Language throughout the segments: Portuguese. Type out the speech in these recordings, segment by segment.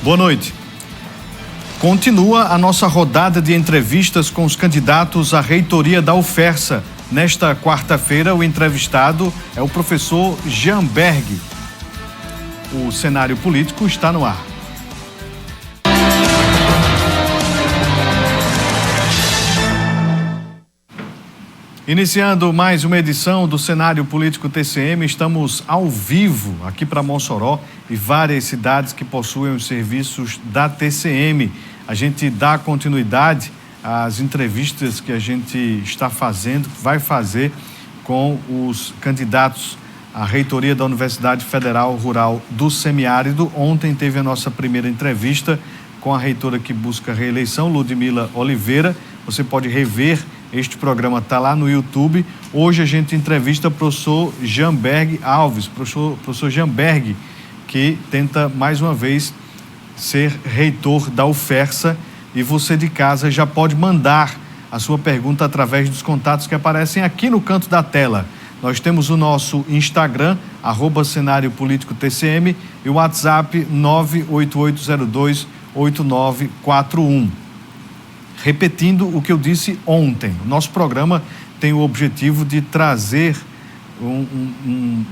Boa noite. Continua a nossa rodada de entrevistas com os candidatos à reitoria da UFERSA. Nesta quarta-feira, o entrevistado é o professor Jean Berg. O cenário político está no ar. Iniciando mais uma edição do Cenário Político TCM, estamos ao vivo aqui para Mossoró e várias cidades que possuem os serviços da TCM. A gente dá continuidade às entrevistas que a gente está fazendo, vai fazer com os candidatos à reitoria da Universidade Federal Rural do Semiárido. Ontem teve a nossa primeira entrevista com a reitora que busca reeleição, Ludmila Oliveira. Você pode rever. Este programa está lá no YouTube. Hoje a gente entrevista o professor Jean Berg Alves, professor Jean Berg, que tenta mais uma vez ser reitor da UFERSA. E você de casa já pode mandar a sua pergunta através dos contatos que aparecem aqui no canto da tela. Nós temos o nosso Instagram, @Cenário Político TCM, e o WhatsApp 988028941. Repetindo o que eu disse ontem, nosso programa tem o objetivo de trazer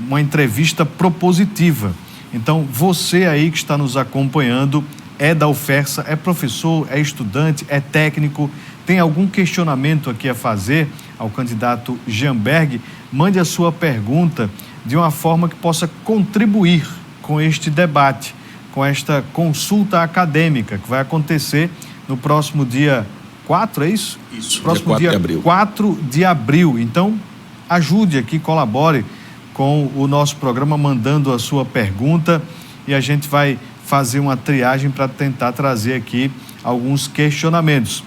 uma entrevista propositiva. Então, você aí que está nos acompanhando é da UFERSA, é professor, é estudante, é técnico, tem algum questionamento aqui a fazer ao candidato Jean Berg, mande a sua pergunta de uma forma que possa contribuir com este debate, com esta consulta acadêmica que vai acontecer no próximo dia 4, é isso? Isso, próximo dia 4 de abril. Então, ajude aqui, colabore com o nosso programa, mandando a sua pergunta e a gente vai fazer uma triagem para tentar trazer aqui alguns questionamentos.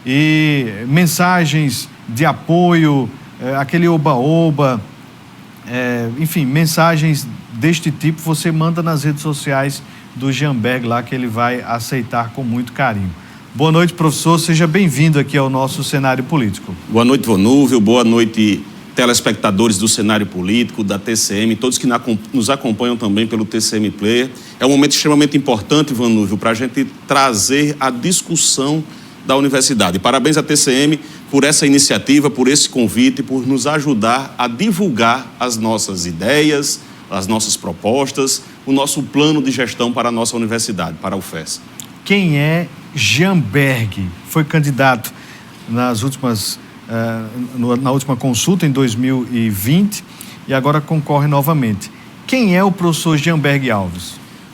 E mensagens de apoio, aquele oba-oba, enfim, mensagens deste tipo, você manda nas redes sociais do Jean Berg lá, que ele vai aceitar com muito carinho. Boa noite, professor. Seja bem-vindo aqui ao nosso cenário político. Boa noite, Vonúvio. Boa noite, telespectadores do cenário político, da TCM, todos que nos acompanham também pelo TCM Player. É um momento extremamente importante, Vonúvio, para a gente trazer a discussão da universidade. Parabéns à TCM por essa iniciativa, por esse convite, por nos ajudar a divulgar as nossas ideias, as nossas propostas, o nosso plano de gestão para a nossa universidade, para a UFERSA. Quem é Jean Berg? Foi candidato na última consulta em 2020 e agora concorre novamente. Quem é o professor Jean Berg Alves?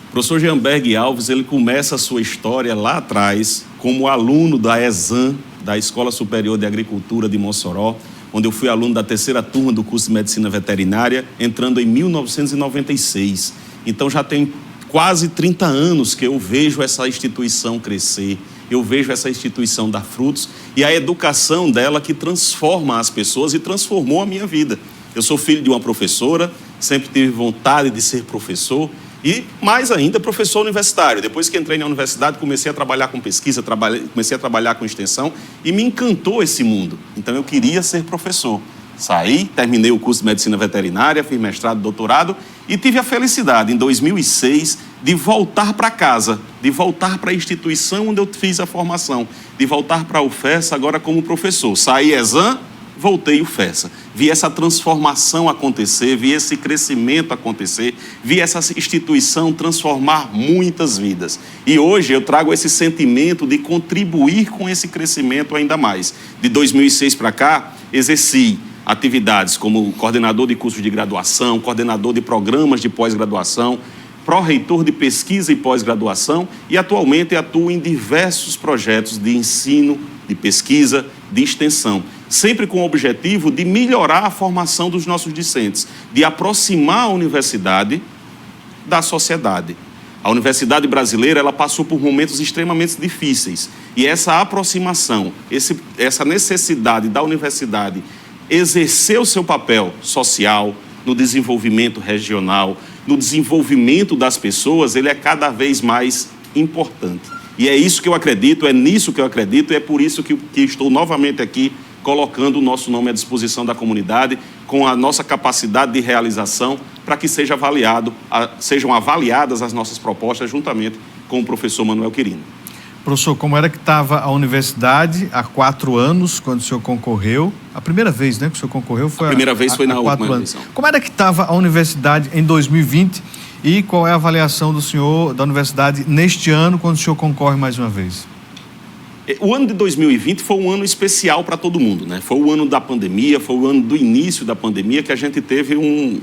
O professor Jean Berg Alves, ele começa a sua história lá atrás como aluno da ESAM, da Escola Superior de Agricultura de Mossoró, onde eu fui aluno da 3ª turma do curso de Medicina Veterinária, entrando em 1996. Então já tem quase 30 anos que eu vejo essa instituição crescer, eu vejo essa instituição dar frutos e a educação dela que transforma as pessoas e transformou a minha vida. Eu sou filho de uma professora, sempre tive vontade de ser professor e, mais ainda, professor universitário. Depois que entrei na universidade, comecei a trabalhar com pesquisa, comecei a trabalhar com extensão e me encantou esse mundo. Então, eu queria ser professor. Saí, terminei o curso de Medicina Veterinária, fiz mestrado, doutorado e tive a felicidade, em 2006, de voltar para casa, de voltar para a instituição onde eu fiz a formação, de voltar para a UFERSA agora como professor. Saí ESAM, voltei UFERSA. Vi essa transformação acontecer, vi esse crescimento acontecer, vi essa instituição transformar muitas vidas. E hoje eu trago esse sentimento de contribuir com esse crescimento ainda mais. De 2006 para cá, exerci atividades como coordenador de cursos de graduação, coordenador de programas de pós-graduação, pró-reitor de pesquisa e pós-graduação e atualmente atuo em diversos projetos de ensino, de pesquisa, de extensão, sempre com o objetivo de melhorar a formação dos nossos discentes, de aproximar a universidade da sociedade. A universidade brasileira, ela passou por momentos extremamente difíceis e essa aproximação, essa necessidade da universidade exercer o seu papel social, no desenvolvimento regional, no desenvolvimento das pessoas, ele é cada vez mais importante. E é isso que eu acredito, é nisso que eu acredito, e é por isso que estou novamente aqui colocando o nosso nome à disposição da comunidade, com a nossa capacidade de realização, para que sejam avaliadas as nossas propostas juntamente com o professor Manuel Quirino. Professor, como era que estava a universidade há 4 anos, quando o senhor concorreu? A primeira vez, né, que o senhor concorreu foi a primeira vez foi na última eleição. Como era que estava a universidade em 2020 e qual é a avaliação do senhor da universidade neste ano, quando o senhor concorre mais uma vez? O ano de 2020 foi um ano especial para todo mundo, né? Foi o ano da pandemia, foi o ano do início da pandemia que a gente teve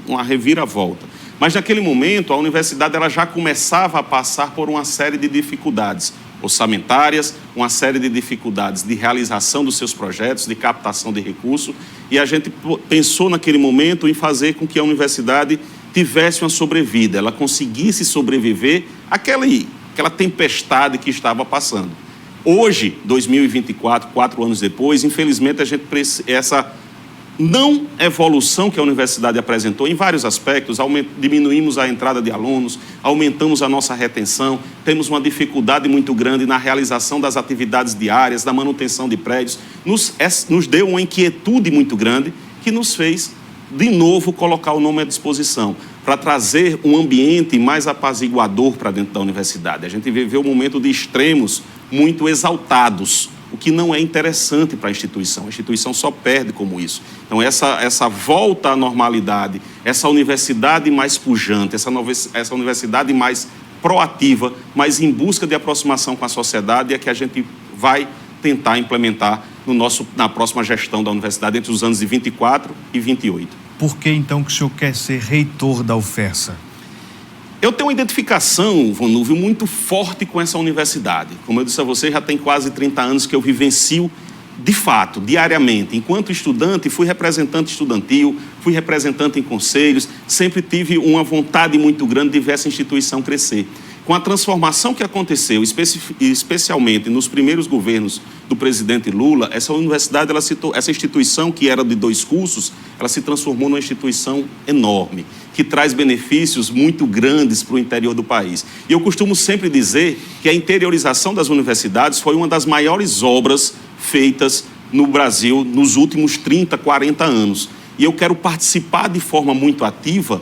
uma reviravolta. Mas naquele momento a universidade ela já começava a passar por uma série de dificuldades orçamentárias, uma série de dificuldades de realização dos seus projetos, de captação de recursos, e a gente pensou naquele momento em fazer com que a universidade tivesse uma sobrevida, ela conseguisse sobreviver àquela tempestade que estava passando. Hoje, 2024, 4 anos depois, infelizmente a gente essa não evolução que a universidade apresentou em vários aspectos, diminuímos a entrada de alunos, aumentamos a nossa retenção, temos uma dificuldade muito grande na realização das atividades diárias, da manutenção de prédios, nos deu uma inquietude muito grande que nos fez, de novo, colocar o nome à disposição, para trazer um ambiente mais apaziguador para dentro da universidade. A gente viveu um momento de extremos muito exaltados, o que não é interessante para a instituição só perde como isso. Então essa volta à normalidade, essa universidade mais pujante, essa universidade mais proativa, mais em busca de aproximação com a sociedade, é que a gente vai tentar implementar na próxima gestão da universidade entre os anos de 24 e 28. Por que então que o senhor quer ser reitor da UFESA? Eu tenho uma identificação, Vanúvio, muito forte com essa universidade. Como eu disse a você, já tem quase 30 anos que eu vivencio, de fato, diariamente. Enquanto estudante, fui representante estudantil, fui representante em conselhos, sempre tive uma vontade muito grande de ver essa instituição crescer. Com a transformação que aconteceu, especialmente nos primeiros governos do presidente Lula, essa universidade, essa instituição que era de 2 cursos, ela se transformou numa instituição enorme, que traz benefícios muito grandes para o interior do país. E eu costumo sempre dizer que a interiorização das universidades foi uma das maiores obras feitas no Brasil nos últimos 30, 40 anos. E eu quero participar de forma muito ativa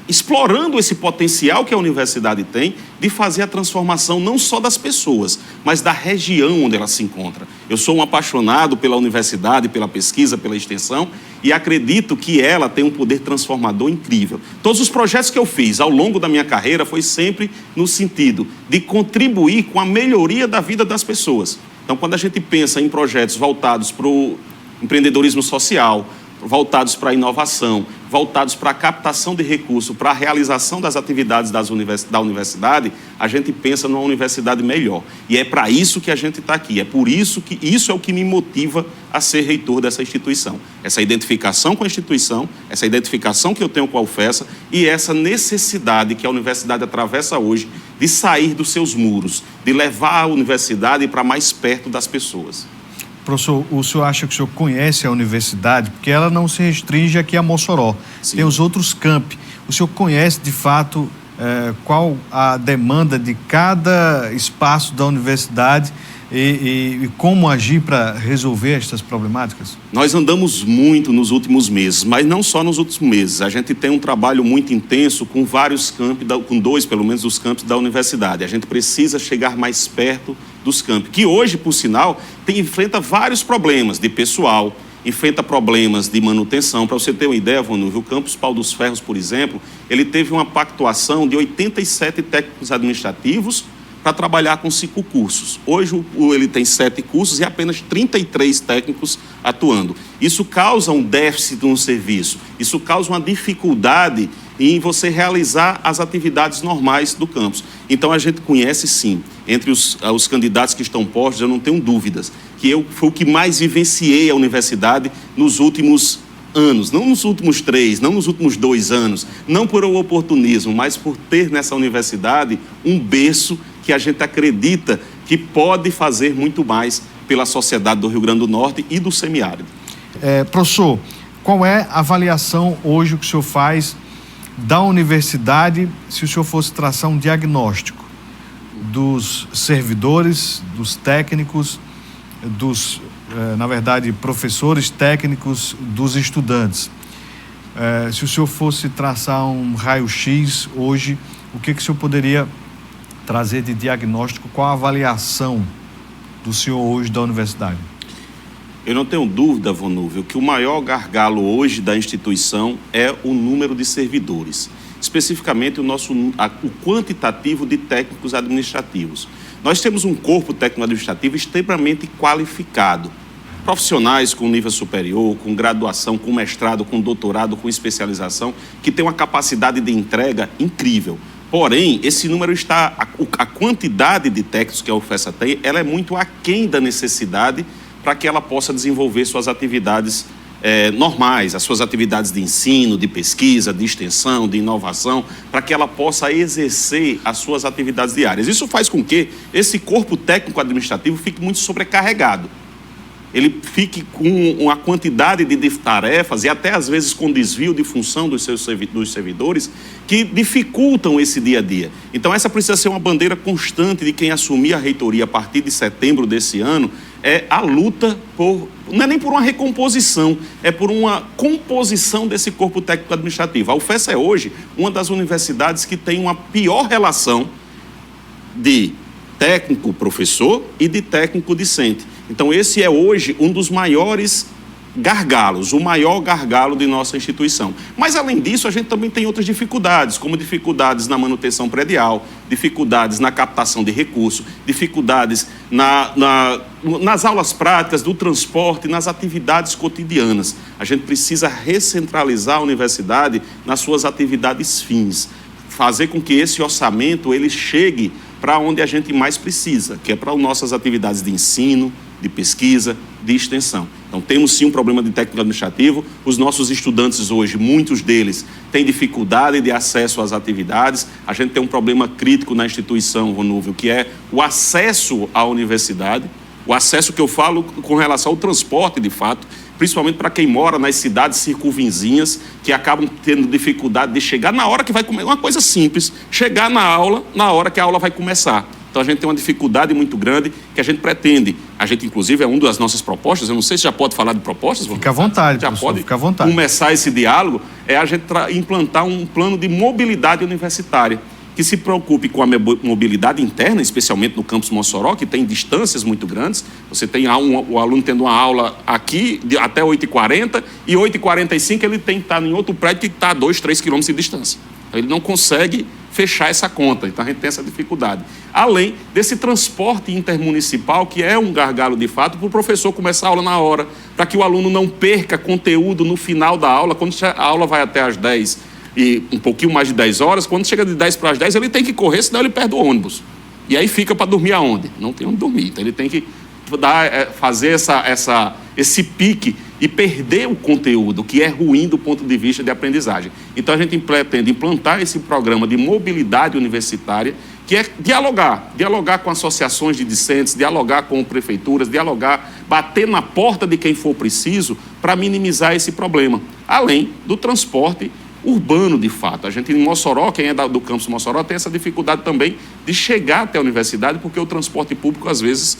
explorando esse potencial que a universidade tem de fazer a transformação não só das pessoas, mas da região onde ela se encontra. Eu sou um apaixonado pela universidade, pela pesquisa, pela extensão, e acredito que ela tem um poder transformador incrível. Todos os projetos que eu fiz ao longo da minha carreira foi sempre no sentido de contribuir com a melhoria da vida das pessoas. Então, quando a gente pensa em projetos voltados para o empreendedorismo social, voltados para a inovação, voltados para a captação de recursos, para a realização das atividades da universidade, a gente pensa numa universidade melhor. E é para isso que a gente está aqui. É por isso que isso é o que me motiva a ser reitor dessa instituição. Essa identificação com a instituição, essa identificação que eu tenho com a UFESA e essa necessidade que a universidade atravessa hoje de sair dos seus muros, de levar a universidade para mais perto das pessoas. Professor, o senhor acha que o senhor conhece a universidade? Porque ela não se restringe aqui a Mossoró. Sim. Tem os outros campi. O senhor conhece, de fato, qual a demanda de cada espaço da universidade e como agir para resolver estas problemáticas? Nós andamos muito nos últimos meses, mas não só nos últimos meses. A gente tem um trabalho muito intenso com vários campi, com 2, pelo menos, dos campos da universidade. A gente precisa chegar mais perto dos campi, que hoje, por sinal, enfrenta vários problemas de pessoal, enfrenta problemas de manutenção. Para você ter uma ideia, Vanúvio, o campus Pau dos Ferros, por exemplo, ele teve uma pactuação de 87 técnicos administrativos para trabalhar com 5 cursos. Hoje ele tem 7 cursos e apenas 33 técnicos atuando. Isso causa um déficit no serviço, isso causa uma dificuldade em você realizar as atividades normais do campus. Então a gente conhece sim, entre os candidatos que estão postos, eu não tenho dúvidas, que foi o que mais vivenciei a universidade nos últimos anos, não nos últimos 3, não nos últimos 2 anos, não por um oportunismo, mas por ter nessa universidade um berço que a gente acredita que pode fazer muito mais pela sociedade do Rio Grande do Norte e do semiárido. Professor, qual é a avaliação hoje que o senhor faz da universidade, se o senhor fosse traçar um diagnóstico dos servidores, dos técnicos, na verdade, professores, técnicos, dos estudantes? Se o senhor fosse traçar um raio-x hoje, o que o senhor poderia trazer de diagnóstico, qual a avaliação do senhor hoje da universidade? Eu não tenho dúvida, Vonúvio, que o maior gargalo hoje da instituição é o número de servidores, especificamente o quantitativo de técnicos administrativos. Nós temos um corpo técnico-administrativo extremamente qualificado, profissionais com nível superior, com graduação, com mestrado, com doutorado, com especialização, que tem uma capacidade de entrega incrível. Porém, esse número a quantidade de técnicos que a UFESA tem, ela é muito aquém da necessidade para que ela possa desenvolver suas atividades normais, as suas atividades de ensino, de pesquisa, de extensão, de inovação, para que ela possa exercer as suas atividades diárias. Isso faz com que esse corpo técnico-administrativo fique muito sobrecarregado. Ele fique com uma quantidade de tarefas e até às vezes com desvio de função dos servidores que dificultam esse dia a dia. Então essa precisa ser uma bandeira constante de quem assumir a reitoria a partir de setembro desse ano, é a luta não é nem por uma recomposição, é por uma composição desse corpo técnico administrativo. A UFESA é hoje uma das universidades que tem uma pior relação de técnico-professor e de técnico-discente. Então, esse é hoje um dos maiores gargalos, o maior gargalo de nossa instituição. Mas, além disso, a gente também tem outras dificuldades, como dificuldades na manutenção predial, dificuldades na captação de recursos, dificuldades nas aulas práticas, do transporte, nas atividades cotidianas. A gente precisa recentralizar a universidade nas suas atividades fins, fazer com que esse orçamento ele chegue para onde a gente mais precisa, que é para as nossas atividades de ensino, de pesquisa, de extensão. Então, temos sim um problema de técnico administrativo. Os nossos estudantes hoje, muitos deles, têm dificuldade de acesso às atividades. A gente tem um problema crítico na instituição, Vonúvio, que é o acesso à universidade. O acesso que eu falo com relação ao transporte, de fato, principalmente para quem mora nas cidades circunvizinhas, que acabam tendo dificuldade de chegar na hora que vai começar. Uma coisa simples, chegar na aula, na hora que a aula vai começar. Então, a gente tem uma dificuldade muito grande que a gente pretende. A gente, inclusive, é uma das nossas propostas. Eu não sei se já pode falar de propostas. Fica à vontade, já pode fica à vontade. Começar esse diálogo, é a gente implantar um plano de mobilidade universitária, que se preocupe com a mobilidade interna, especialmente no campus Mossoró, que tem distâncias muito grandes. Você tem o aluno tendo uma aula aqui até 8h40 e 8h45 ele tem que estar em outro prédio que está a 2, 3 quilômetros de distância. Ele não consegue fechar essa conta, então a gente tem essa dificuldade. Além desse transporte intermunicipal, que é um gargalo de fato, para o professor começar a aula na hora, para que o aluno não perca conteúdo no final da aula, quando a aula vai até às 10 e um pouquinho mais de 10 horas, quando chega de 10 para as 10, ele tem que correr, senão ele perde o ônibus. E aí fica para dormir aonde? Não tem onde dormir, então ele tem que fazer esse pique e perder o conteúdo, que é ruim do ponto de vista de aprendizagem. Então, a gente pretende implantar esse programa de mobilidade universitária, que é dialogar com associações de discentes, dialogar com prefeituras, bater na porta de quem for preciso para minimizar esse problema, além do transporte urbano, de fato. A gente em Mossoró, quem é do campus Mossoró, tem essa dificuldade também de chegar até a universidade, porque o transporte público, às vezes,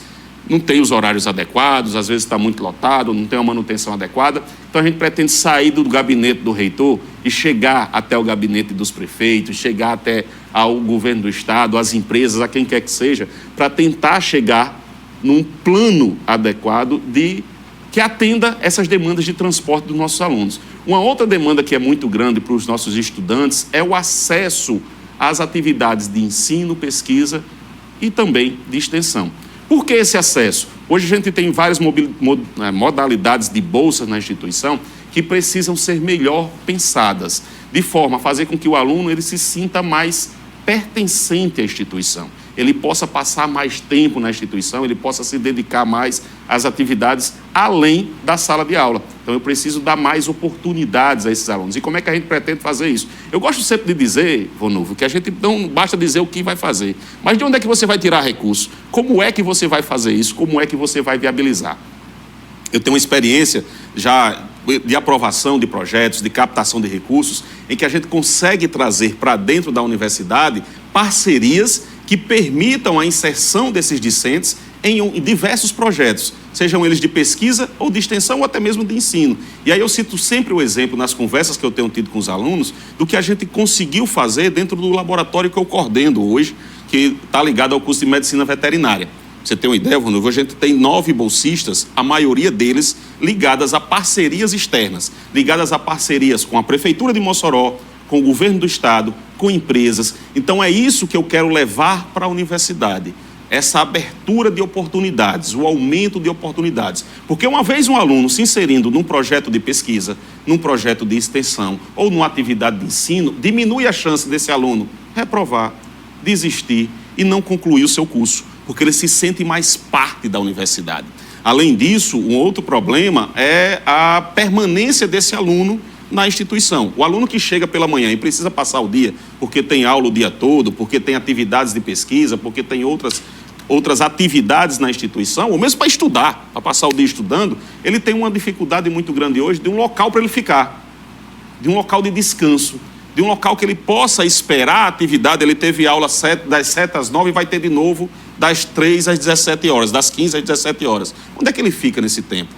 não tem os horários adequados, às vezes está muito lotado, não tem uma manutenção adequada. Então, a gente pretende sair do gabinete do reitor e chegar até o gabinete dos prefeitos, chegar até ao governo do estado, às empresas, a quem quer que seja, para tentar chegar num plano adequado que atenda essas demandas de transporte dos nossos alunos. Uma outra demanda que é muito grande para os nossos estudantes é o acesso às atividades de ensino, pesquisa e também de extensão. Por que esse acesso? Hoje a gente tem várias modalidades de bolsas na instituição que precisam ser melhor pensadas, de forma a fazer com que o aluno ele se sinta mais pertencente à instituição. Ele possa passar mais tempo na instituição, ele possa se dedicar mais às atividades além da sala de aula. Então, eu preciso dar mais oportunidades a esses alunos. E como é que a gente pretende fazer isso? Eu gosto sempre de dizer, Vonúvio, que a gente não basta dizer o que vai fazer, mas de onde é que você vai tirar recursos? Como é que você vai fazer isso? Como é que você vai viabilizar? Eu tenho uma experiência já de aprovação de projetos, de captação de recursos, em que a gente consegue trazer para dentro da universidade parcerias que permitam a inserção desses discentes em diversos projetos, sejam eles de pesquisa ou de extensão ou até mesmo de ensino. E aí eu cito sempre o exemplo nas conversas que eu tenho tido com os alunos do que a gente conseguiu fazer dentro do laboratório que eu coordeno hoje, que está ligado ao curso de medicina veterinária. Você tem uma ideia, Vanu? A gente tem 9 bolsistas, a maioria deles ligadas a parcerias externas, ligadas a parcerias com a Prefeitura de Mossoró, com o governo do estado, com empresas. Então é isso que eu quero levar para a universidade, essa abertura de oportunidades, o aumento de oportunidades. Porque uma vez um aluno se inserindo num projeto de pesquisa, num projeto de extensão ou numa atividade de ensino, diminui a chance desse aluno reprovar, desistir e não concluir o seu curso, porque ele se sente mais parte da universidade. Além disso, um outro problema é a permanência desse aluno na instituição. O aluno que chega pela manhã e precisa passar o dia, porque tem aula o dia todo, porque tem atividades de pesquisa, porque tem outras atividades na instituição, ou mesmo para estudar, para passar o dia estudando, ele tem uma dificuldade muito grande hoje de um local para ele ficar, de um local de descanso, de um local que ele possa esperar a atividade. Ele teve aula das 7 às 9 e vai ter de novo das 3 às 17 horas, das 15 às 17 horas. Onde é que ele fica nesse tempo?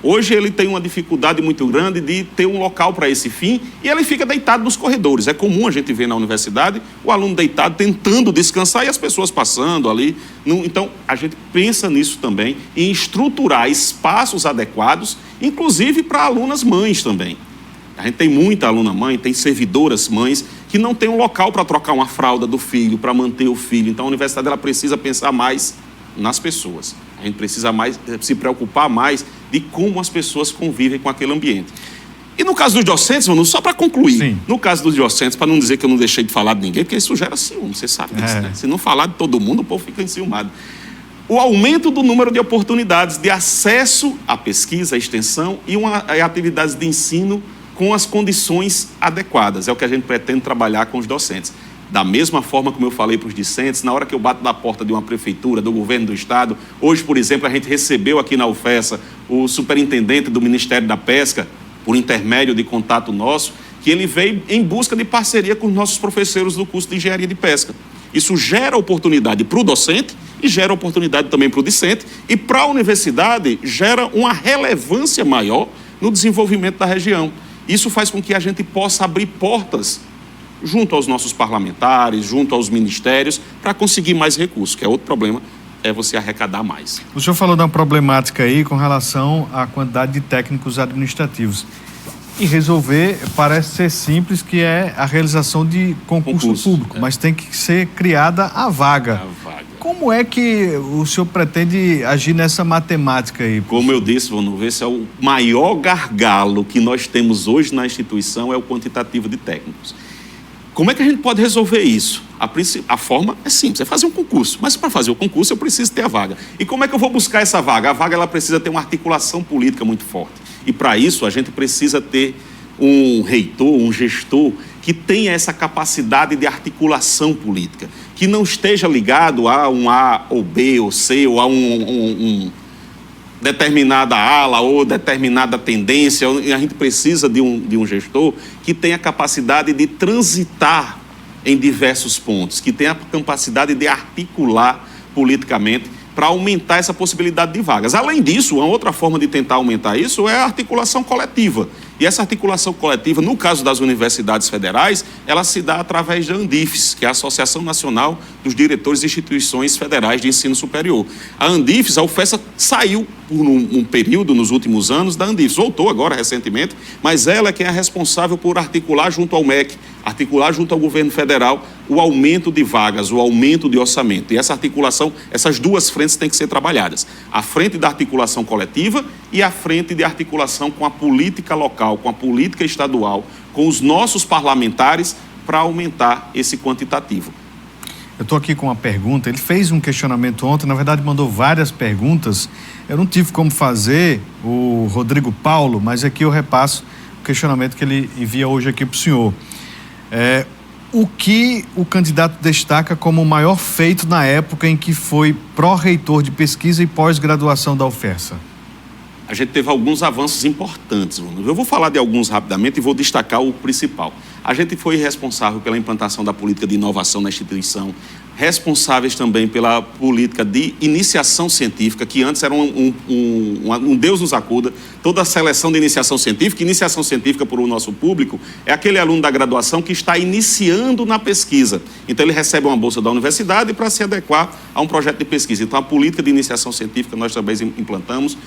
Hoje ele tem uma dificuldade muito grande de ter um local para esse fim e ele fica deitado nos corredores. É comum a gente ver na universidade o aluno deitado tentando descansar e as pessoas passando ali. Então, a gente pensa nisso também, em estruturar espaços adequados, inclusive para alunas mães também. A gente tem muita aluna mãe, tem servidoras mães que não tem um local para trocar uma fralda do filho, para manter o filho. Então a universidade ela precisa pensar mais nas pessoas. A gente precisa se preocupar mais de como as pessoas convivem com aquele ambiente. E no caso dos docentes, Manu, só para concluir, Sim. No caso dos docentes, para não dizer que eu não deixei de falar de ninguém, porque isso gera ciúme, você sabe disso, né? Se não falar de todo mundo, o povo fica enciumado. O aumento do número de oportunidades de acesso à pesquisa, à extensão e atividades de ensino com as condições adequadas. É o que a gente pretende trabalhar com os docentes. Da mesma forma como eu falei para os discentes, na hora que eu bato na porta de uma prefeitura, do governo do estado, hoje, por exemplo, a gente recebeu aqui na UFESA o superintendente do Ministério da Pesca, por intermédio de contato nosso, que ele veio em busca de parceria com os nossos professores do curso de Engenharia de Pesca. Isso gera oportunidade para o docente e gera oportunidade também para o discente, e para a universidade gera uma relevância maior no desenvolvimento da região. Isso faz com que a gente possa abrir portas junto aos nossos parlamentares, junto aos ministérios, para conseguir mais recursos, que é outro problema, é você arrecadar mais. O senhor falou de uma problemática aí com relação à quantidade de técnicos administrativos. E resolver parece ser simples, que é a realização de concurso público, mas tem que ser criada a vaga. Como é que o senhor pretende agir nessa matemática aí? Como eu disse, vamos ver se é o maior gargalo que nós temos hoje na instituição é o quantitativo de técnicos. Como é que a gente pode resolver isso? A forma é simples, é fazer um concurso. Mas para fazer o concurso eu preciso ter a vaga. E como é que eu vou buscar essa vaga? A vaga ela precisa ter uma articulação política muito forte. E para isso a gente precisa ter um reitor, um gestor que tenha essa capacidade de articulação política, que não esteja ligado a um A ou B ou C ou a determinada ala ou determinada tendência. A gente precisa de um gestor que tenha capacidade de transitar em diversos pontos, que tenha a capacidade de articular politicamente para aumentar essa possibilidade de vagas. Além disso, uma outra forma de tentar aumentar isso é a articulação coletiva. E essa articulação coletiva, no caso das universidades federais, ela se dá através da ANDIFES, que é a Associação Nacional dos Diretores de Instituições Federais de Ensino Superior. A ANDIFES, a UFESA saiu por um período nos últimos anos da ANDIFES, voltou agora recentemente, mas ela é quem é responsável por articular junto ao MEC, articular junto ao governo federal o aumento de vagas, o aumento de orçamento. E essa articulação, essas duas frentes têm que ser trabalhadas. A frente da articulação coletiva e a frente de articulação com a política local, com a política estadual, com os nossos parlamentares, para aumentar esse quantitativo. Eu estou aqui com uma pergunta. Ele fez um questionamento ontem, na verdade mandou várias perguntas. Eu não tive como fazer o Rodrigo Paulo, mas aqui eu repasso o questionamento que ele envia hoje aqui para o senhor. O que o candidato destaca como o maior feito na época em que foi pró-reitor de pesquisa e pós-graduação da UFESA? A gente teve alguns avanços importantes. Eu vou falar de alguns rapidamente e vou destacar o principal. A gente foi responsável pela implantação da política de inovação na instituição, responsáveis também pela política de iniciação científica, que antes era um Deus nos acuda. Toda a seleção de iniciação científica para o nosso público, é aquele aluno da graduação que está iniciando na pesquisa. Então, ele recebe uma bolsa da universidade para se adequar a um projeto de pesquisa. Então, a política de iniciação científica nós também implantamos.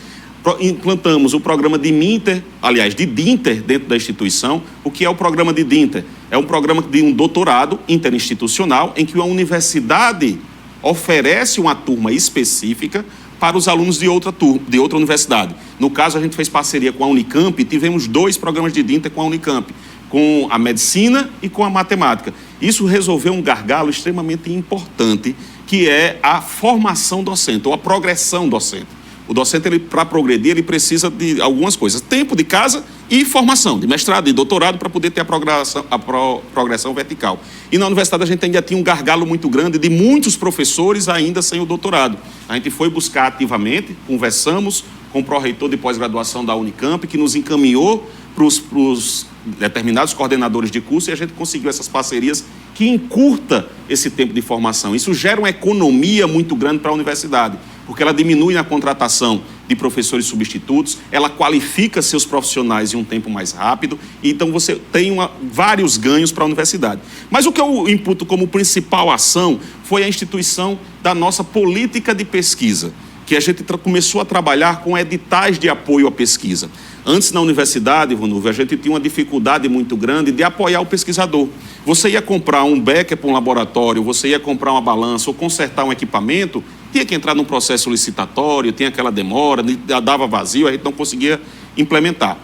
Implantamos o programa de MINTER, aliás, de DINTER dentro da instituição. O que é o programa de DINTER? É um programa de um doutorado interinstitucional em que uma universidade oferece uma turma específica para os alunos de outra universidade. No caso, a gente fez parceria com a Unicamp e tivemos 2 programas de DINTER com a Unicamp, com a medicina e com a matemática. Isso resolveu um gargalo extremamente importante, que é a formação docente, ou a progressão docente. O docente, para progredir, ele precisa de algumas coisas. Tempo de casa e formação, de mestrado e doutorado, para poder ter a progressão vertical. E na universidade a gente ainda tinha um gargalo muito grande de muitos professores ainda sem o doutorado. A gente foi buscar ativamente, conversamos com o pró-reitor de pós-graduação da Unicamp, que nos encaminhou para os determinados coordenadores de curso, e a gente conseguiu essas parcerias que encurta esse tempo de formação. Isso gera uma economia muito grande para a universidade, porque ela diminui a contratação de professores substitutos, ela qualifica seus profissionais em um tempo mais rápido, e então você tem vários ganhos para a universidade. Mas o que eu imputo como principal ação foi a instituição da nossa política de pesquisa, que a gente começou a trabalhar com editais de apoio à pesquisa. Antes, na universidade, Vonúvio, a gente tinha uma dificuldade muito grande de apoiar o pesquisador. Você ia comprar um becker para um laboratório, você ia comprar uma balança ou consertar um equipamento, tinha que entrar num processo licitatório, tinha aquela demora, dava vazio, a gente não conseguia implementar.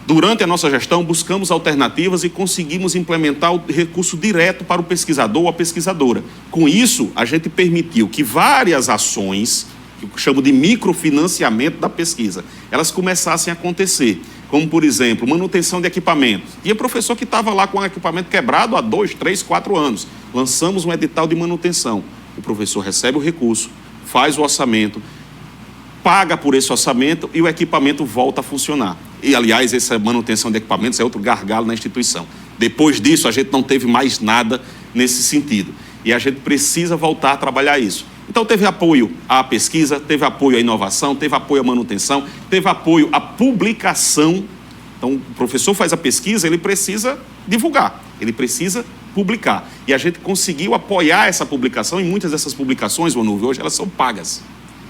Durante a nossa gestão, buscamos alternativas e conseguimos implementar o recurso direto para o pesquisador ou a pesquisadora. Com isso, a gente permitiu que várias ações, que eu chamo de microfinanciamento da pesquisa, elas começassem a acontecer. Como, por exemplo, manutenção de equipamentos. E o professor que estava lá com o equipamento quebrado há 2, 3, 4 anos. Lançamos um edital de manutenção. O professor recebe o recurso, faz o orçamento, paga por esse orçamento e o equipamento volta a funcionar. E, aliás, essa manutenção de equipamentos é outro gargalo na instituição. Depois disso, a gente não teve mais nada nesse sentido. E a gente precisa voltar a trabalhar isso. Então, teve apoio à pesquisa, teve apoio à inovação, teve apoio à manutenção, teve apoio à publicação. Então, o professor faz a pesquisa, ele precisa divulgar, ele precisa publicar. E a gente conseguiu apoiar essa publicação, e muitas dessas publicações, Vonúvio, hoje elas são pagas.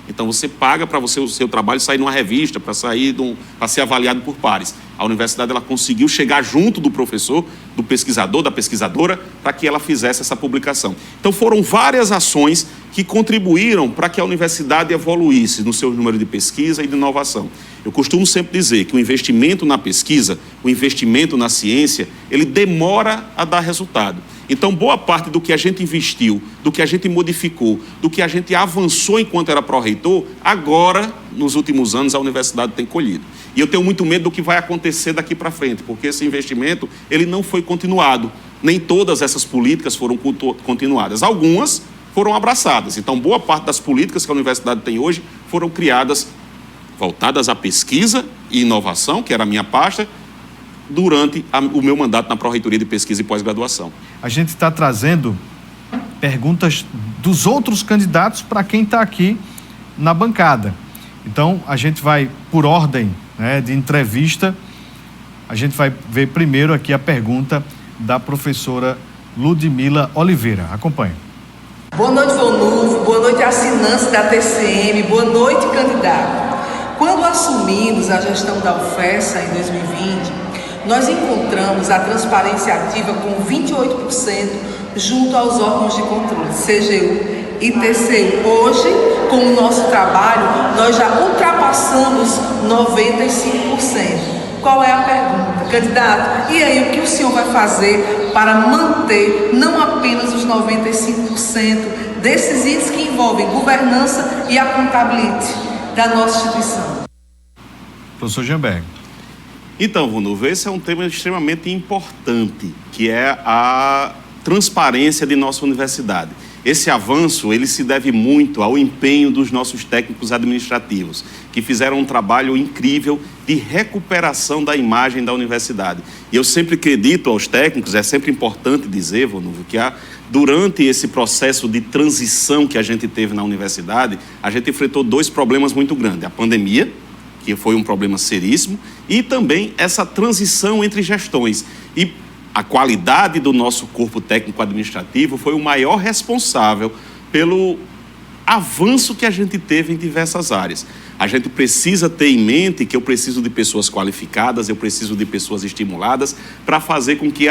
Então, você paga para o seu trabalho sair numa revista, para ser avaliado por pares. A universidade ela conseguiu chegar junto do professor, do pesquisador, da pesquisadora, para que ela fizesse essa publicação. Então, foram várias ações que contribuíram para que a universidade evoluísse no seu número de pesquisa e de inovação. Eu costumo sempre dizer que o investimento na pesquisa, o investimento na ciência, ele demora a dar resultado. Então, boa parte do que a gente investiu, do que a gente modificou, do que a gente avançou enquanto era pró-reitor, agora, nos últimos anos, a universidade tem colhido. E eu tenho muito medo do que vai acontecer daqui para frente, porque esse investimento, ele não foi continuado. Nem todas essas políticas foram continuadas. Algumas foram abraçadas. Então, boa parte das políticas que a universidade tem hoje foram criadas, voltadas à pesquisa e inovação, que era a minha pasta, durante o meu mandato na Pró-Reitoria de Pesquisa e Pós-Graduação. A gente está trazendo perguntas dos outros candidatos para quem está aqui na bancada. Então, a gente vai, por ordem, né, de entrevista, a gente vai ver primeiro aqui a pergunta da professora Ludmila Oliveira. Acompanhe. Boa noite, Vonúvio. Boa noite, assinantes da TCM. Boa noite, candidato. Quando assumimos a gestão da UFESA em 2020, nós encontramos a transparência ativa com 28% junto aos órgãos de controle, CGU e TCU. Hoje, com o nosso trabalho, nós já ultrapassamos 95%. Qual é a pergunta, candidato? E aí, o que o senhor vai fazer para manter não apenas os 95% desses índices que envolvem governança e a contabilidade da nossa instituição? Professor Jamberg. Então, Vonúvio, esse é um tema extremamente importante, que é a transparência de nossa universidade. Esse avanço, ele se deve muito ao empenho dos nossos técnicos administrativos, que fizeram um trabalho incrível de recuperação da imagem da universidade. E eu sempre acredito aos técnicos, é sempre importante dizer, Vonúvio, que durante esse processo de transição que a gente teve na universidade, a gente enfrentou 2 problemas muito grandes: a pandemia, que foi um problema seríssimo, e também essa transição entre gestões. E a qualidade do nosso corpo técnico-administrativo foi o maior responsável pelo avanço que a gente teve em diversas áreas. A gente precisa ter em mente que eu preciso de pessoas qualificadas, eu preciso de pessoas estimuladas para fazer com que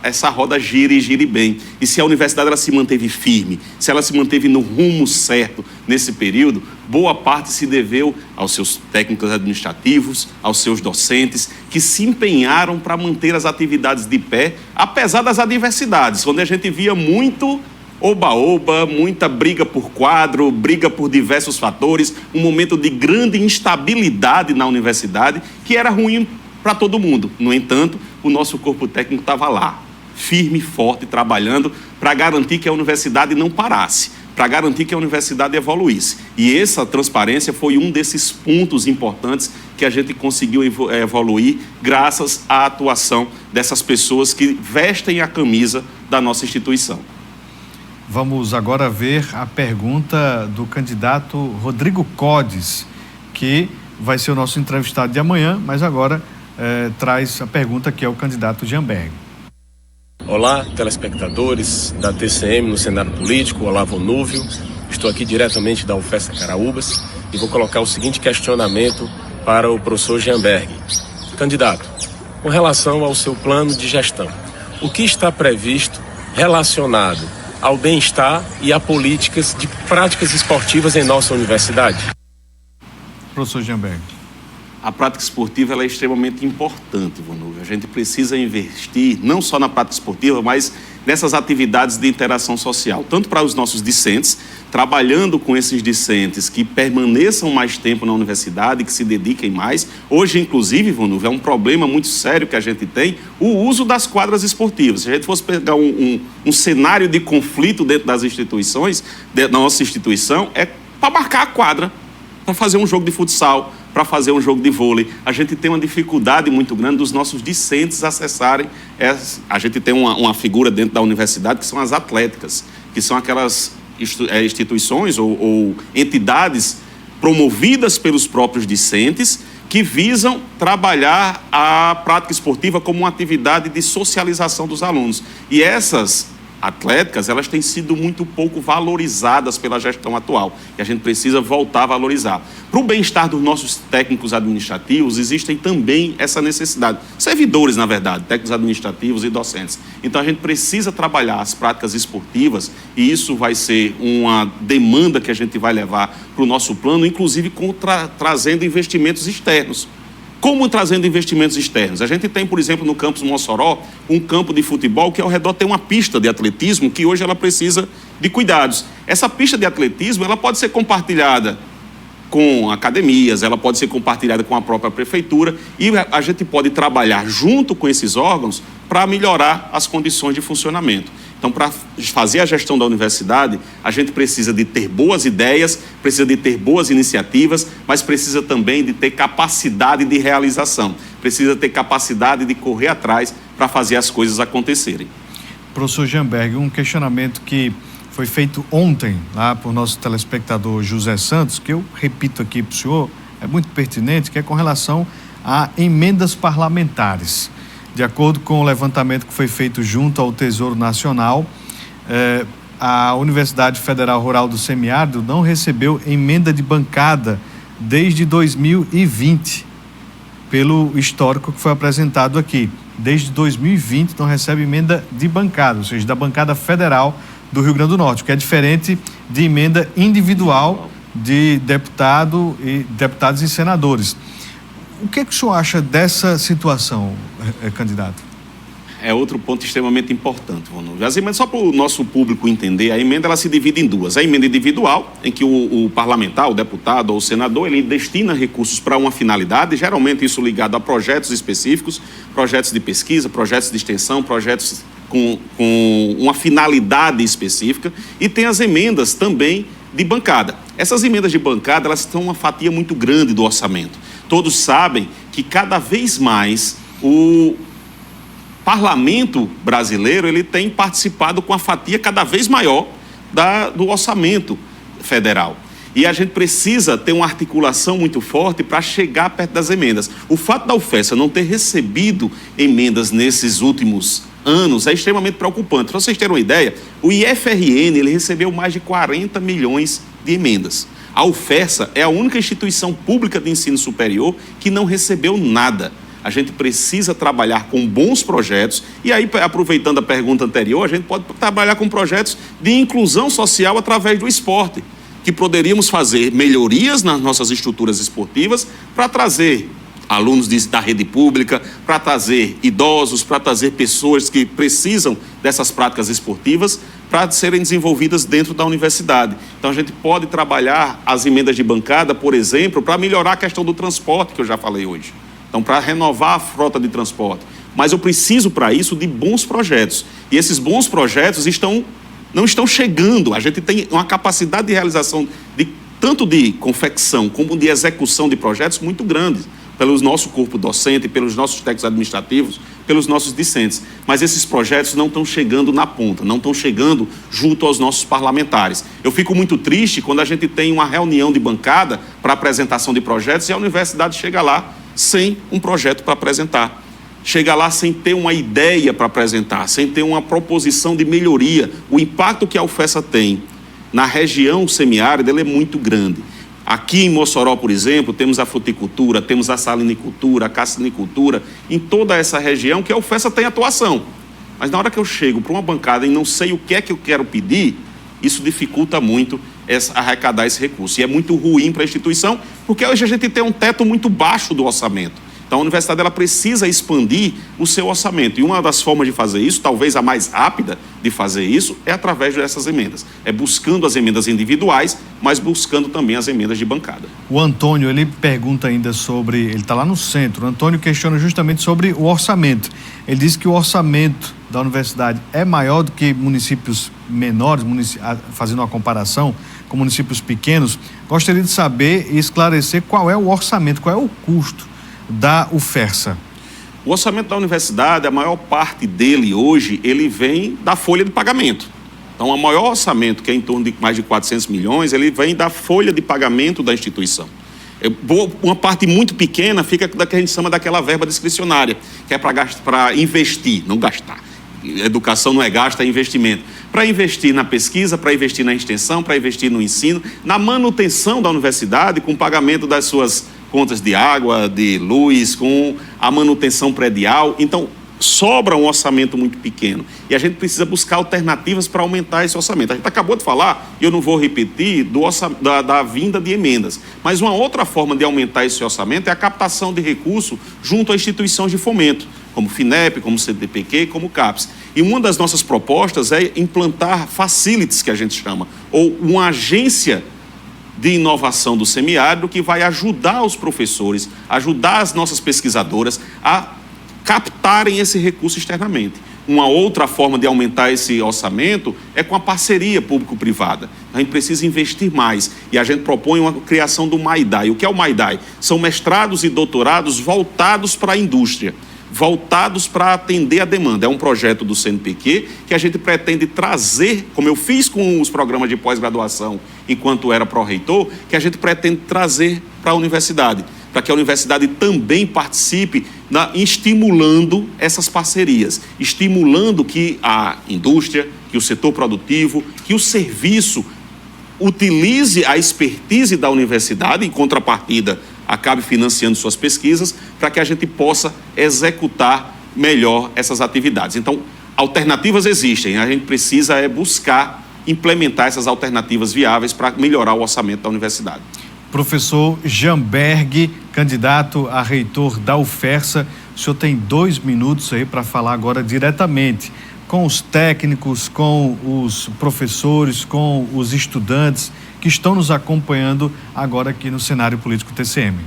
essa roda gire e gire bem. E se a universidade ela se manteve firme, se ela se manteve no rumo certo nesse período, boa parte se deveu aos seus técnicos administrativos, aos seus docentes, que se empenharam para manter as atividades de pé, apesar das adversidades, onde a gente via muito oba-oba, muita briga por quadro, briga por diversos fatores, um momento de grande instabilidade na universidade, que era ruim para todo mundo. No entanto, o nosso corpo técnico estava lá, firme e forte, trabalhando para garantir que a universidade não parasse, para garantir que a universidade evoluísse. E essa transparência foi um desses pontos importantes que a gente conseguiu evoluir graças à atuação dessas pessoas que vestem a camisa da nossa instituição. Vamos agora ver a pergunta do candidato Rodrigo Codes, que vai ser o nosso entrevistado de amanhã, mas agora traz a pergunta que é o candidato Jamberg. Olá, telespectadores da TCM no cenário político. Olá, Vonúvio. Estou aqui diretamente da UFES Caraúbas e vou colocar o seguinte questionamento para o professor Jamberg. Candidato, com relação ao seu plano de gestão, o que está previsto relacionado ao bem-estar e a políticas de práticas esportivas em nossa universidade? Professor Jamberg. A prática esportiva ela é extremamente importante, Vonúvio. A gente precisa investir não só na prática esportiva, mas nessas atividades de interação social, tanto para os nossos discentes, trabalhando com esses discentes que permaneçam mais tempo na universidade, que se dediquem mais. Hoje, inclusive, Vonúvio, é um problema muito sério que a gente tem, o uso das quadras esportivas. Se a gente fosse pegar um cenário de conflito dentro das instituições, da nossa instituição, é para marcar a quadra, para fazer um jogo de futsal, para fazer um jogo de vôlei. A gente tem uma dificuldade muito grande dos nossos discentes acessarem. A gente tem uma figura dentro da universidade que são as atléticas, que são aquelas instituições ou entidades promovidas pelos próprios discentes que visam trabalhar a prática esportiva como uma atividade de socialização dos alunos. E essas atléticas, elas têm sido muito pouco valorizadas pela gestão atual, e a gente precisa voltar a valorizar. Para o bem-estar dos nossos técnicos administrativos, existem também essa necessidade. Servidores, na verdade, técnicos administrativos e docentes. Então, a gente precisa trabalhar as práticas esportivas, e isso vai ser uma demanda que a gente vai levar para o nosso plano, inclusive trazendo investimentos externos. Como trazendo investimentos externos? A gente tem, por exemplo, no campus Mossoró, um campo de futebol que ao redor tem uma pista de atletismo que hoje ela precisa de cuidados. Essa pista de atletismo ela pode ser compartilhada com academias, ela pode ser compartilhada com a própria prefeitura e a gente pode trabalhar junto com esses órgãos para melhorar as condições de funcionamento. Então, para fazer a gestão da universidade, a gente precisa de ter boas ideias, precisa de ter boas iniciativas, mas precisa também de ter capacidade de realização, precisa ter capacidade de correr atrás para fazer as coisas acontecerem. Professor Jamberg, um questionamento que foi feito ontem lá por nosso telespectador José Santos, que eu repito aqui para o senhor, é muito pertinente, que é com relação a emendas parlamentares. De acordo com o levantamento que foi feito junto ao Tesouro Nacional, a Universidade Federal Rural do Semiárido não recebeu emenda de bancada desde 2020, pelo histórico que foi apresentado aqui. Desde 2020 não recebe emenda de bancada, ou seja, da bancada federal do Rio Grande do Norte, que é diferente de emenda individual de deputados e senadores. O que o senhor acha dessa situação, candidato? é outro ponto extremamente importante, Vonúvio. As emendas, só para o nosso público entender, a emenda ela se divide em duas. A emenda individual, em que o parlamentar, o deputado ou o senador, ele destina recursos para uma finalidade, geralmente isso ligado a projetos específicos, projetos de pesquisa, projetos de extensão, projetos com uma finalidade específica, e tem as emendas também de bancada. Essas emendas de bancada, elas são uma fatia muito grande do orçamento. Todos sabem que cada vez mais o parlamento brasileiro ele tem participado com a fatia cada vez maior do orçamento federal. E a gente precisa ter uma articulação muito forte para chegar perto das emendas. O fato da UFESA não ter recebido emendas nesses últimos anos é extremamente preocupante. Para vocês terem uma ideia, o IFRN ele recebeu mais de 40 milhões de emendas. A UFESA é a única instituição pública de ensino superior que não recebeu nada. A gente precisa trabalhar com bons projetos e aí, aproveitando a pergunta anterior, a gente pode trabalhar com projetos de inclusão social através do esporte, que poderíamos fazer melhorias nas nossas estruturas esportivas para trazer alunos da rede pública, para trazer idosos, para trazer pessoas que precisam dessas práticas esportivas para serem desenvolvidas dentro da universidade. Então, a gente pode trabalhar as emendas de bancada, por exemplo, para melhorar a questão do transporte, que eu já falei hoje. Então, para renovar a frota de transporte. Mas eu preciso, para isso, de bons projetos. E esses bons projetos não estão chegando. A gente tem uma capacidade de realização, tanto de confecção como de execução de projetos muito grande, pelo nosso corpo docente, pelos nossos técnicos administrativos, pelos nossos discentes. Mas esses projetos não estão chegando na ponta, não estão chegando junto aos nossos parlamentares. Eu fico muito triste quando a gente tem uma reunião de bancada para apresentação de projetos e a universidade chega lá sem um projeto para apresentar. Chega lá sem ter uma ideia para apresentar, sem ter uma proposição de melhoria. O impacto que a UFESA tem na região semiárida ele é muito grande. Aqui em Mossoró, por exemplo, temos a fruticultura, temos a salinicultura, a cassinicultura, em toda essa região que a UFESA tem atuação. Mas na hora que eu chego para uma bancada e não sei o que é que eu quero pedir, isso dificulta muito arrecadar esse recurso. E é muito ruim para a instituição, porque hoje a gente tem um teto muito baixo do orçamento. Então, a universidade ela precisa expandir o seu orçamento. E uma das formas de fazer isso, talvez a mais rápida de fazer isso, é através dessas emendas. É buscando as emendas individuais, mas buscando também as emendas de bancada. O Antônio, ele pergunta ainda sobre... Ele está lá no centro. O Antônio questiona justamente sobre o orçamento. Ele diz que o orçamento da universidade é maior do que municípios menores, fazendo uma comparação com municípios pequenos. Gostaria de saber e esclarecer qual é o orçamento, qual é o custo da UFESA. O orçamento da universidade, a maior parte dele hoje, ele vem da folha de pagamento. Então, o maior orçamento, que é em torno de mais de 400 milhões, ele vem da folha de pagamento da instituição. Uma parte muito pequena fica da que a gente chama daquela verba discricionária, que é para investir, não gastar. Educação não é gasto, é investimento. Para investir na pesquisa, para investir na extensão, para investir no ensino, na manutenção da universidade, com o pagamento das suas contas de água, de luz, com a manutenção predial. Então, sobra um orçamento muito pequeno. E a gente precisa buscar alternativas para aumentar esse orçamento. A gente acabou de falar, e eu não vou repetir, da vinda de emendas. Mas uma outra forma de aumentar esse orçamento é a captação de recursos junto a instituições de fomento, como FINEP, como CDPq, como CAPES. E uma das nossas propostas é implantar facilities, que a gente chama, ou uma agência de inovação do semiárido que vai ajudar os professores, ajudar as nossas pesquisadoras a captarem esse recurso externamente. Uma outra forma de aumentar esse orçamento é com a parceria público-privada. A gente precisa investir mais e a gente propõe uma criação do MAIDAI. O que é o MAIDAI? São mestrados e doutorados voltados para a indústria, voltados para atender a demanda. É um projeto do CNPq que a gente pretende trazer, como eu fiz com os programas de pós-graduação enquanto era pró-reitor, que a gente pretende trazer para a universidade, para que a universidade também participe estimulando essas parcerias, estimulando que a indústria, que o setor produtivo, que o serviço utilize a expertise da universidade, em contrapartida acabe financiando suas pesquisas, para que a gente possa executar melhor essas atividades. Então, alternativas existem, a gente precisa buscar implementar essas alternativas viáveis para melhorar o orçamento da universidade. Professor Jamberg, candidato a reitor da UFESA, O senhor tem 2 minutos aí para falar agora diretamente com os técnicos, com os professores, com os estudantes que estão nos acompanhando agora aqui no cenário político TCM.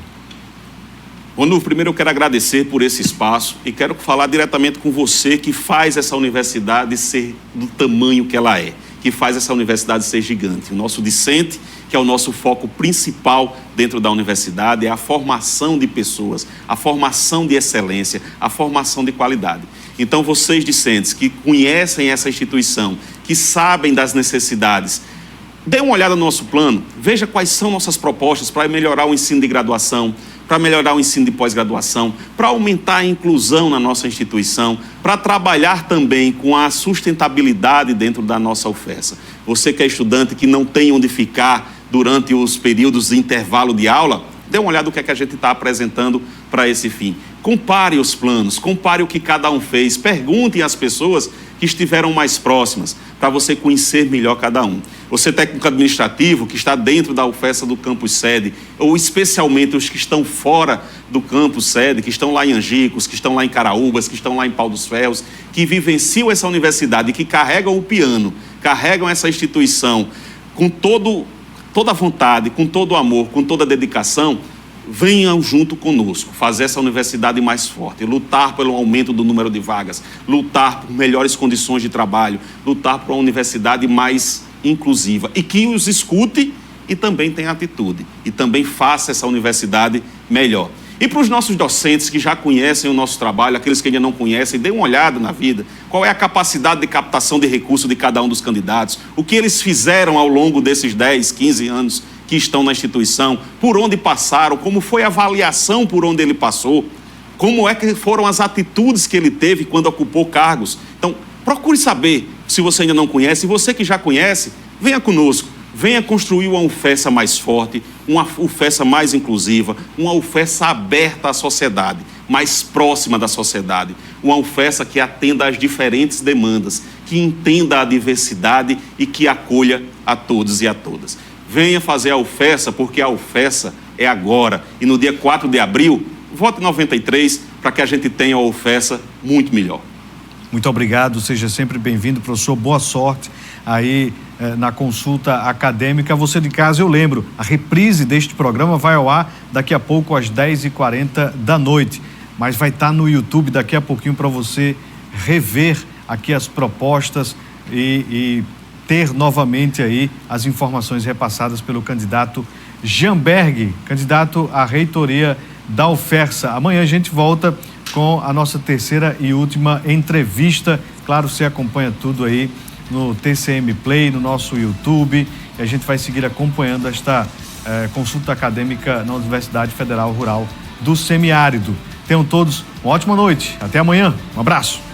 Ronulfo, primeiro eu quero agradecer por esse espaço e quero falar diretamente com você que faz essa universidade ser do tamanho que ela é, que faz essa universidade ser gigante. O nosso discente, que é o nosso foco principal dentro da universidade, é a formação de pessoas, a formação de excelência, a formação de qualidade. Então, vocês discentes que conhecem essa instituição, que sabem das necessidades, dê uma olhada no nosso plano, veja quais são nossas propostas para melhorar o ensino de graduação, para melhorar o ensino de pós-graduação, para aumentar a inclusão na nossa instituição, para trabalhar também com a sustentabilidade dentro da nossa UFESA. Você que é estudante que não tem onde ficar durante os períodos de intervalo de aula, dê uma olhada no que é que a gente está apresentando para esse fim. Compare os planos, compare o que cada um fez, perguntem às pessoas que estiveram mais próximas, para você conhecer melhor cada um. Você técnico administrativo que está dentro da UFESA do campus sede, ou especialmente os que estão fora do campus sede, que estão lá em Angicos, que estão lá em Caraúbas, que estão lá em Pau dos Ferros, que vivenciam essa universidade, que carregam o piano, carregam essa instituição com toda a vontade, com todo o amor, com toda a dedicação, venham junto conosco, fazer essa universidade mais forte, lutar pelo aumento do número de vagas, lutar por melhores condições de trabalho, lutar por uma universidade mais inclusiva e que os escute e também tenha atitude e também faça essa universidade melhor. E para os nossos docentes que já conhecem o nosso trabalho, aqueles que ainda não conhecem, dêem uma olhada na vida, qual é a capacidade de captação de recursos de cada um dos candidatos, o que eles fizeram ao longo desses 10, 15 anos que estão na instituição, por onde passaram, como foi a avaliação por onde ele passou, como é que foram as atitudes que ele teve quando ocupou cargos. Então, procure saber, se você ainda não conhece, e você que já conhece, venha conosco, venha construir uma UFESA mais forte, uma UFESA mais inclusiva, uma UFESA aberta à sociedade, mais próxima da sociedade, uma UFESA que atenda às diferentes demandas, que entenda a diversidade e que acolha a todos e a todas. Venha fazer a UFESA, porque a UFESA é agora. E no dia 4 de abril, vote 93 para que a gente tenha a UFESA muito melhor. Muito obrigado, seja sempre bem-vindo, professor. Boa sorte aí na consulta acadêmica. Você de casa, eu lembro, a reprise deste programa vai ao ar daqui a pouco às 10h40 da noite. Mas vai estar no YouTube daqui a pouquinho para você rever aqui as propostas e ter novamente aí as informações repassadas pelo candidato Jamberg, candidato à reitoria da UFESA. Amanhã a gente volta com a nossa terceira e última entrevista. Claro, você acompanha tudo aí no TCM Play, no nosso YouTube, e a gente vai seguir acompanhando esta consulta acadêmica na Universidade Federal Rural do Semiárido. Tenham todos uma ótima noite. Até amanhã. Um abraço.